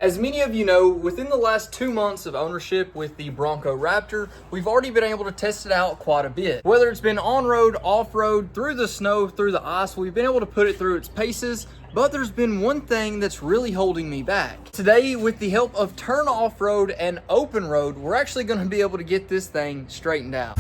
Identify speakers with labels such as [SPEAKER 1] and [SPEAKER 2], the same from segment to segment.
[SPEAKER 1] As many of you know, within the last 2 months of ownership with the Bronco Raptor, we've already been able to test it out quite a bit. Whether it's been on-road, off-road, through the snow, through the ice, we've been able to put it through its paces, but there's been one thing that's really holding me back. Today, with the help of Turn Off-Road and Open Road, we're actually going to be able to get this thing straightened out.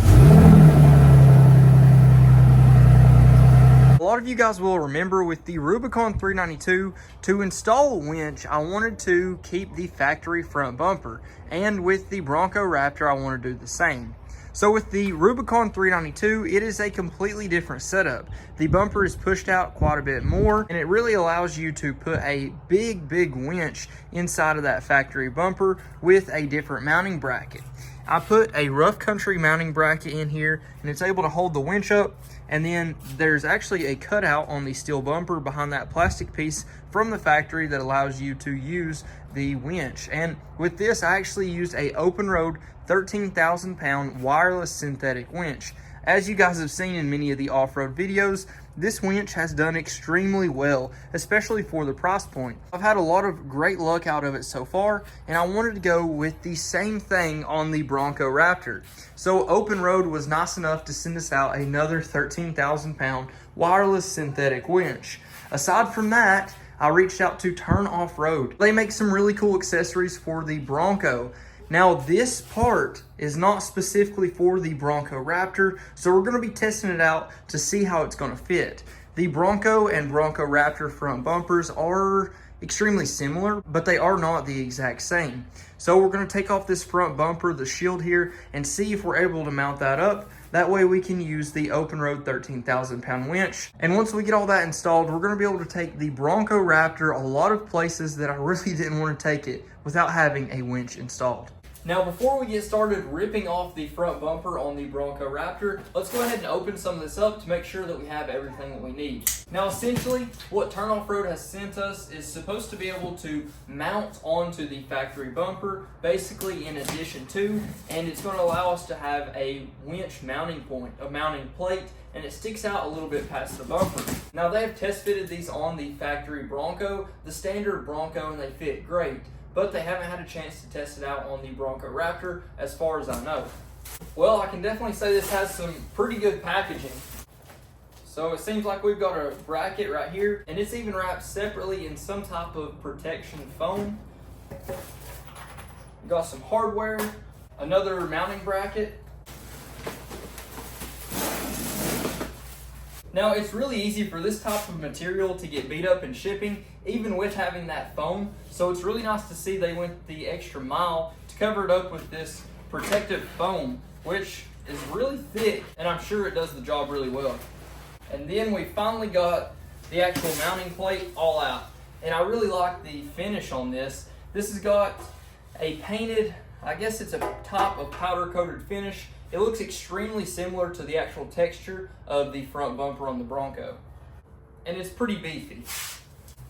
[SPEAKER 1] A lot of you guys will remember with the Rubicon 392, to install a winch, I wanted to keep the factory front bumper. And with the Bronco Raptor, I want to do the same. So with the Rubicon 392, it is a completely different setup. The bumper is pushed out quite a bit more, and it really allows you to put a big winch inside of that factory bumper with a different mounting bracket. I put a rough country mounting bracket in here, and it's able to hold the winch up. And then there's actually a cutout on the steel bumper behind that plastic piece from the factory that allows you to use the winch. And with this, I actually used a OPENROAD 13,000 pound wireless synthetic winch. As you guys have seen in many of the off-road videos, this winch has done extremely well, especially for the price point. I've had a lot of great luck out of it so far, and I wanted to go with the same thing on the Bronco Raptor. So OPENROAD was nice enough to send us out another 13,000 pound wireless synthetic winch. Aside from that, I reached out to Turn Off-Road. They make some really cool accessories for the Bronco. Now this part is not specifically for the Bronco Raptor, so we're going to be testing it out to see how it's going to fit. The Bronco and Bronco Raptor front bumpers are extremely similar, but they are not the exact same. So we're going to take off this front bumper, the shield here, and see if we're able to mount that up. That way we can use the OPENROAD 13,000 pound winch. And once we get all that installed, we're going to be able to take the Bronco Raptor a lot of places that I really didn't want to take it without having a winch installed. Now, before we get started ripping off the front bumper on the Bronco Raptor, let's go ahead and open some of this up to make sure that we have everything that we need. Now, essentially, what Turn Off-Road has sent us is supposed to be able to mount onto the factory bumper, basically in addition to, and it's going to allow us to have a winch mounting point, a mounting plate, and it sticks out a little bit past the bumper. Now, they have test fitted these on the factory Bronco, the standard Bronco, and they fit great. But they haven't had a chance to test it out on the Bronco Raptor as far as I know. Well, I can definitely say this has some pretty good packaging. So it seems like we've got a bracket right here, and it's even wrapped separately in some type of protection foam. We've got some hardware, another mounting bracket. Now, it's really easy for this type of material to get beat up in shipping, even with having that foam. So it's really nice to see they went the extra mile to cover it up with this protective foam, which is really thick, and I'm sure it does the job really well. And then we finally got the actual mounting plate all out. And I really like the finish on this. This has got a painted, I guess it's a top of powder coated finish. It looks extremely similar to the actual texture of the front bumper on the Bronco. And it's pretty beefy.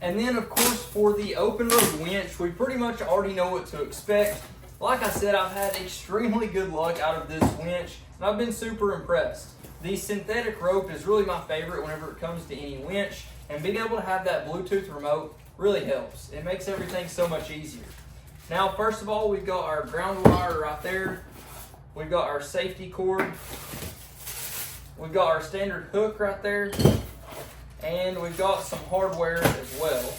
[SPEAKER 1] And then, of course, for the OPENROAD winch, we pretty much already know what to expect. Like I said, I've had extremely good luck out of this winch, and I've been super impressed. The synthetic rope is really my favorite whenever it comes to any winch, and being able to have that Bluetooth remote really helps. It makes everything so much easier. Now, first of all, we've got our ground wire right there. We've got our safety cord. We've got our standard hook right there. And we've got some hardware as well.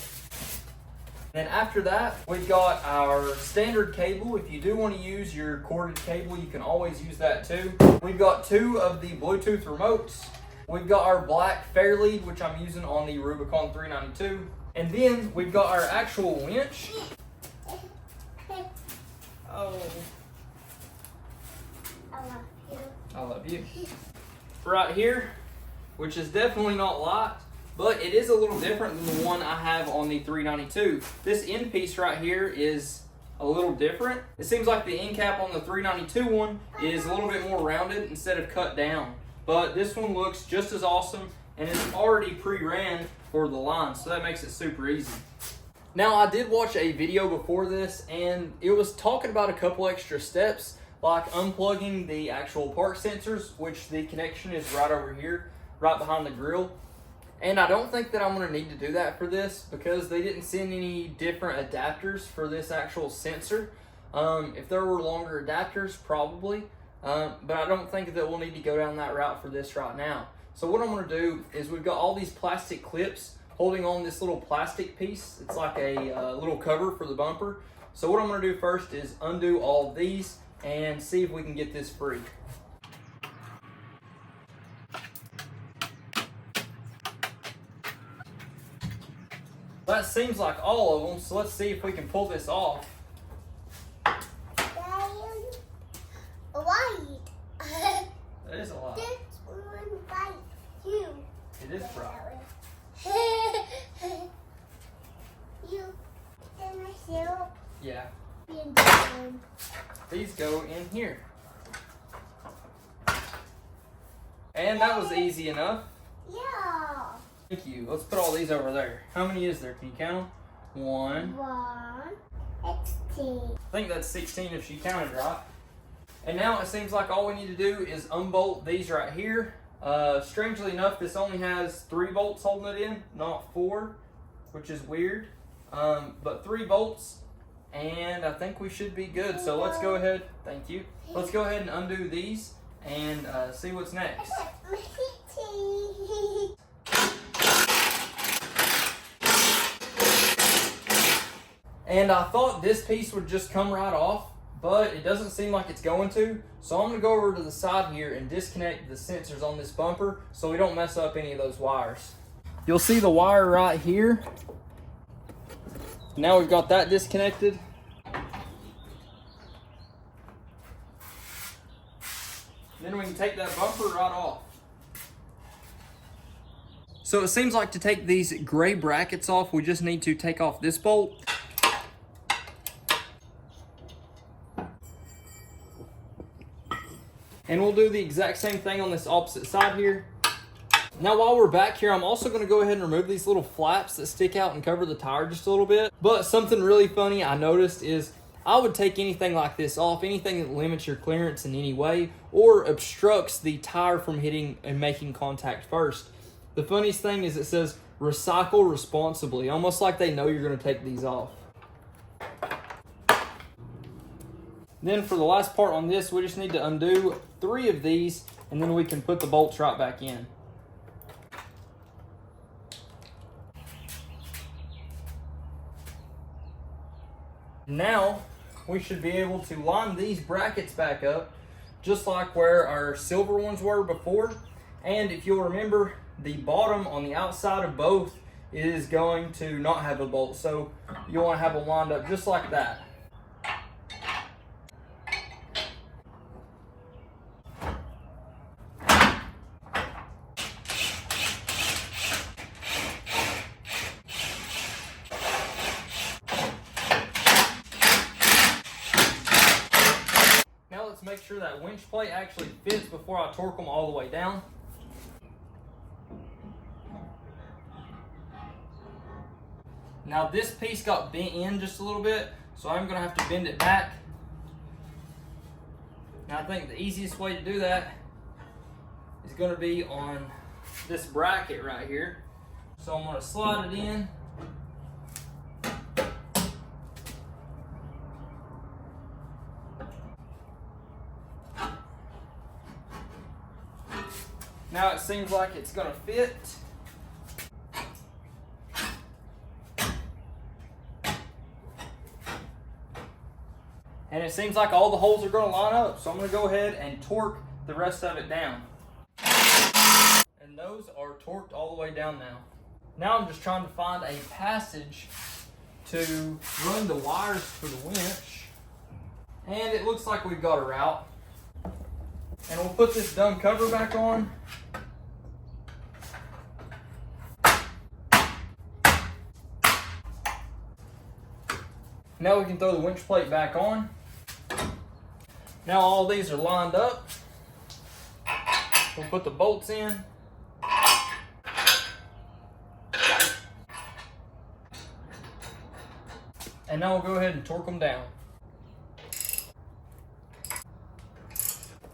[SPEAKER 1] Then after that, we've got our standard cable. If you do want to use your corded cable, you can always use that too. We've got 2 of the Bluetooth remotes. We've got our black Fairlead, which I'm using on the Rubicon 392. And then we've got our actual winch. Oh. I love you. Right here, which is definitely not light, but it is a little different than the one I have on the 392. This end piece right here is a little different. It seems like the end cap on the 392 one is a little bit more rounded instead of cut down. But this one looks just as awesome, and it's already pre-ran for the line, so that makes it super easy. Now, I did watch a video before this, and it was talking about a couple extra steps, like unplugging the actual park sensors, which the connection is right over here, right behind the grill. And I don't think that I'm going to need to do that for this because they didn't send any different adapters for this actual sensor. If there were longer adapters, probably. But I don't think that we'll need to go down that route for this right now. So what I'm going to do is we've got all these plastic clips holding on this little plastic piece. It's like a little cover for the bumper. So what I'm going to do first is undo all of these and see if we can get this free. That seems like all of them, so let's see if we can pull this off. That is a lot.
[SPEAKER 2] This one bites you.
[SPEAKER 1] It is bright.
[SPEAKER 2] You and myself.
[SPEAKER 1] Yeah.
[SPEAKER 2] And
[SPEAKER 1] These go in here. And that was easy enough.
[SPEAKER 2] yeah.
[SPEAKER 1] Thank you. Let's put all these over there. How many is there? Can you count them? 1.
[SPEAKER 2] 16.
[SPEAKER 1] I think that's 16 if she counted right. And now it seems like all we need to do is unbolt these right here. Strangely enough, this only has 3 bolts holding it in, not 4, which is weird. But 3 bolts, and I think we should be good. So let's go ahead, thank you. Let's go ahead and undo these and see what's next. And I thought this piece would just come right off, but it doesn't seem like it's going to. So I'm gonna go over to the side here and disconnect the sensors on this bumper so we don't mess up any of those wires. You'll see the wire right here. Now we've got that disconnected. Then we can take that bumper right off. So it seems like to take these gray brackets off, we just need to take off this bolt. And we'll do the exact same thing on this opposite side here. Now while we're back here, I'm also going to go ahead and remove these little flaps that stick out and cover the tire just a little bit. But something really funny I noticed is I would take anything like this off, anything that limits your clearance in any way or obstructs the tire from hitting and making contact first. The funniest thing is it says recycle responsibly, almost like they know you're going to take these off. Then for the last part on this, we just need to undo 3 of these and then we can put the bolts right back in. Now we should be able to line these brackets back up just like where our silver ones were before. And if you'll remember, the bottom on the outside of both is going to not have a bolt. So you want to have them lined up just like that. Make sure that winch plate actually fits before I torque them all the way down. Now this piece got bent in just a little bit, so I'm going to have to bend it back. Now I think the easiest way to do that is going to be on this bracket right here. So I'm going to slide it in. Now it seems like it's going to fit. And it seems like all the holes are going to line up. So I'm going to go ahead and torque the rest of it down. And those are torqued all the way down now. Now I'm just trying to find a passage to run the wires for the winch. And it looks like we've got a route. And we'll put this dumb cover back on. Now we can throw the winch plate back on. Now all these are lined up. We'll put the bolts in. And now we'll go ahead and torque them down.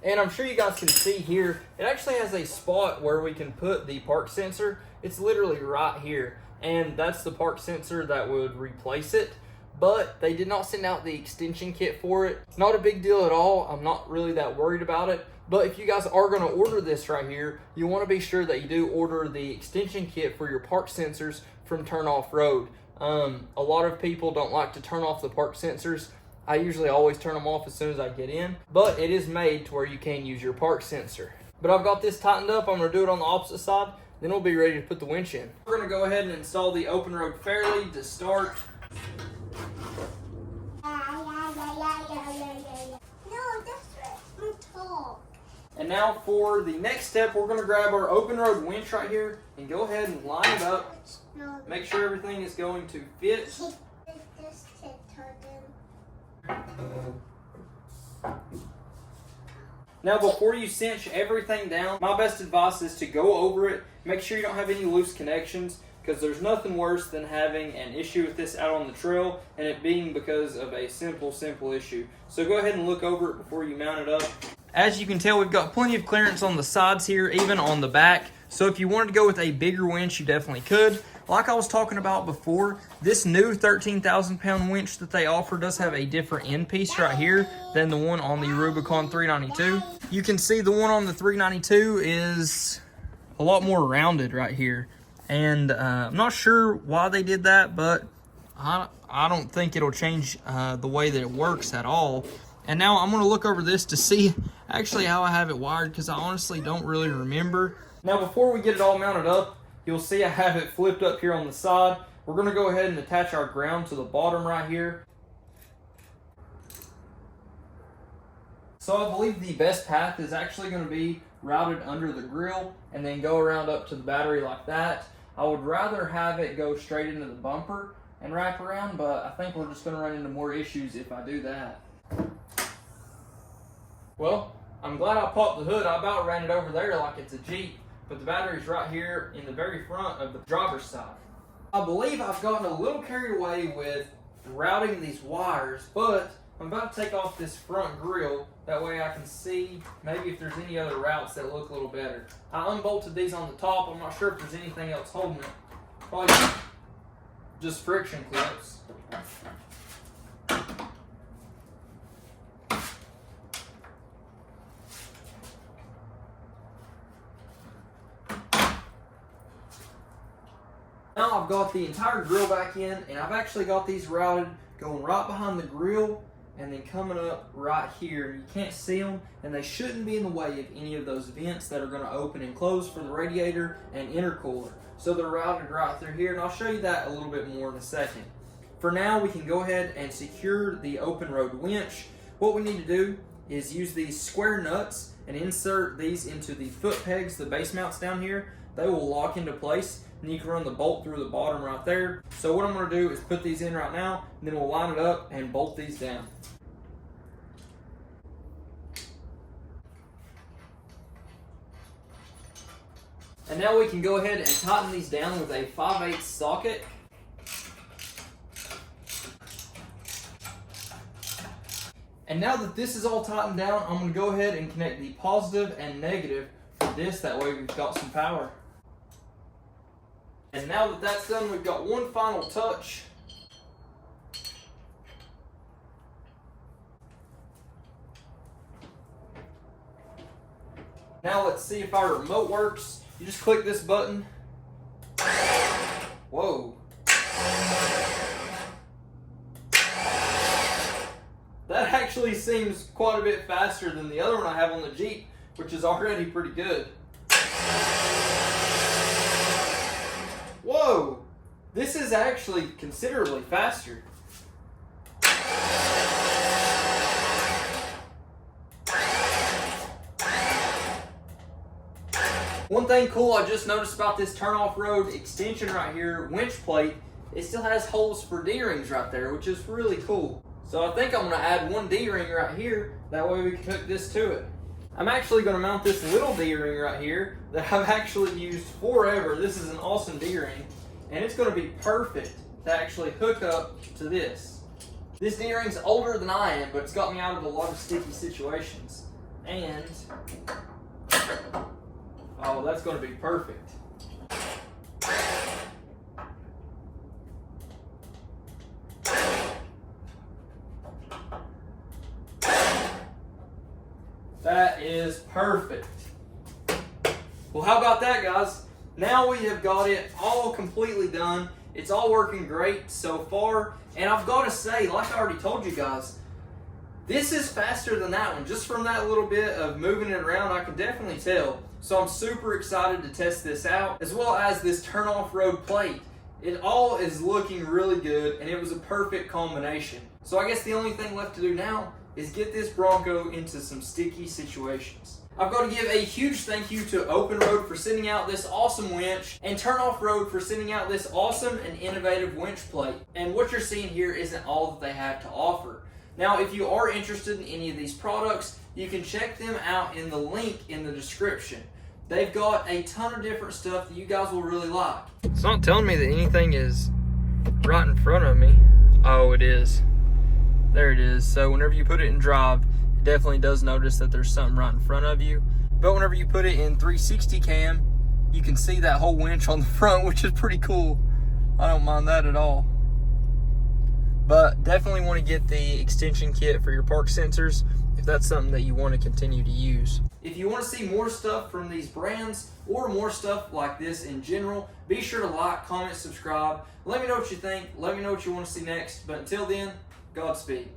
[SPEAKER 1] And I'm sure you guys can see here, it actually has a spot where we can put the park sensor. It's literally right here, and that's the park sensor that would replace it. But they did not send out the extension kit for it. Not a big deal at all. I'm not really that worried about it. But if you guys are going to order this right here, you want to be sure that you do order the extension kit for your park sensors from Turn Off Road. A lot of people don't like to turn off the park sensors. I usually always turn them off as soon as I get in, but it is made to where you can use your park sensor. But I've got this tightened up. I'm going to do it on the opposite side, then we'll be ready to put the winch in. We're going to go ahead and install the OPENROAD fairly to start.
[SPEAKER 2] No, that's my talk.
[SPEAKER 1] And now for the next step, we're going to grab our OPENROAD winch right here and go ahead and line it up.
[SPEAKER 2] No.
[SPEAKER 1] Make sure everything is going to fit. Now before you cinch everything down, my best advice is to go over it. Make sure you don't have any loose connections, because there's nothing worse than having an issue with this out on the trail and it being because of a simple issue. So go ahead and look over it before you mount it up. As you can tell, we've got plenty of clearance on the sides here, even on the back. So if you wanted to go with a bigger winch, you definitely could. Like I was talking about before, this new 13,000 pound winch that they offer does have a different end piece right here than the one on the Rubicon 392. You can see the one on the 392 is a lot more rounded right here. And I'm not sure why they did that, but I don't think it'll change the way that it works at all. And now I'm going to look over this to see actually how I have it wired, because I honestly don't really remember. Now before we get it all mounted up, you'll see I have it flipped up here on the side. We're going to go ahead and attach our ground to the bottom right here. So I believe the best path is actually going to be routed under the grill and then go around up to the battery like that. I would rather have it go straight into the bumper and wrap around, but I think we're just going to run into more issues if I do that. Well, I'm glad I popped the hood. I about ran it over there like it's a Jeep, but the battery's right here in the very front of the driver's side. I believe I've gotten a little carried away with routing these wires, but I'm about to take off this front grill. That way I can see maybe if there's any other routes that look a little better. I unbolted these on the top. I'm not sure if there's anything else holding it. Probably just friction clips. Now I've got the entire grill back in, and I've actually got these routed going right behind the grill and then coming up right here. You can't see them, and they shouldn't be in the way of any of those vents that are going to open and close for the radiator and intercooler. So they're routed right through here, and I'll show you that a little bit more in a second. For now, we can go ahead and secure the OPENROAD winch. What we need to do is use these square nuts and insert these into the foot pegs, the base mounts down here. They will lock into place, and you can run the bolt through the bottom right there. So what I'm going to do is put these in right now, and then we'll line it up and bolt these down. And now we can go ahead and tighten these down with a 5/8 socket. And now that this is all tightened down, I'm going to go ahead and connect the positive and negative for this. That way we've got some power. And now that that's done, we've got one final touch. Now let's see if our remote works. You just click this button. Whoa. That actually seems quite a bit faster than the other one I have on the Jeep, which is already pretty good. Whoa! This is actually considerably faster. One thing cool I just noticed about this Turn Off Road extension right here, winch plate, it still has holes for D-rings right there, which is really cool. So I think I'm going to add one D-ring right here, that way we can hook this to it. I'm actually going to mount this little D-ring right here that I've actually used forever. This is an awesome D-ring, and it's going to be perfect to actually hook up to this. This D-ring's older than I am, but it's got me out of a lot of sticky situations. And oh, that's going to be perfect. That is perfect. Well, how about that, guys? Now we have got it all completely done. It's all working great so far. And I've got to say, like I already told you guys, this is faster than that one. Just from that little bit of moving it around, I can definitely tell. So I'm super excited to test this out, as well as this turn off road plate. It all is looking really good, and it was a perfect combination. So I guess the only thing left to do now is get this Bronco into some sticky situations. I've got to give a huge thank you to OPENROAD for sending out this awesome winch, and Turn Off Road for sending out this awesome and innovative winch plate. And what you're seeing here isn't all that they have to offer. Now, if you are interested in any of these products, you can check them out in the link in the description. They've got a ton of different stuff that you guys will really like. It's not telling me that anything is right in front of me. Oh, it is. There it is. So whenever you put it in drive, it definitely does notice that there's something right in front of you. But whenever you put it in 360 cam, you can see that whole winch on the front, which is pretty cool. I don't mind that at all. But definitely want to get the extension kit for your park sensors if that's something that you want to continue to use. If you want to see more stuff from these brands or more stuff like this in general, be sure to like, comment, subscribe. Let me know what you think. Let me know what you want to see next. But until then, Godspeed.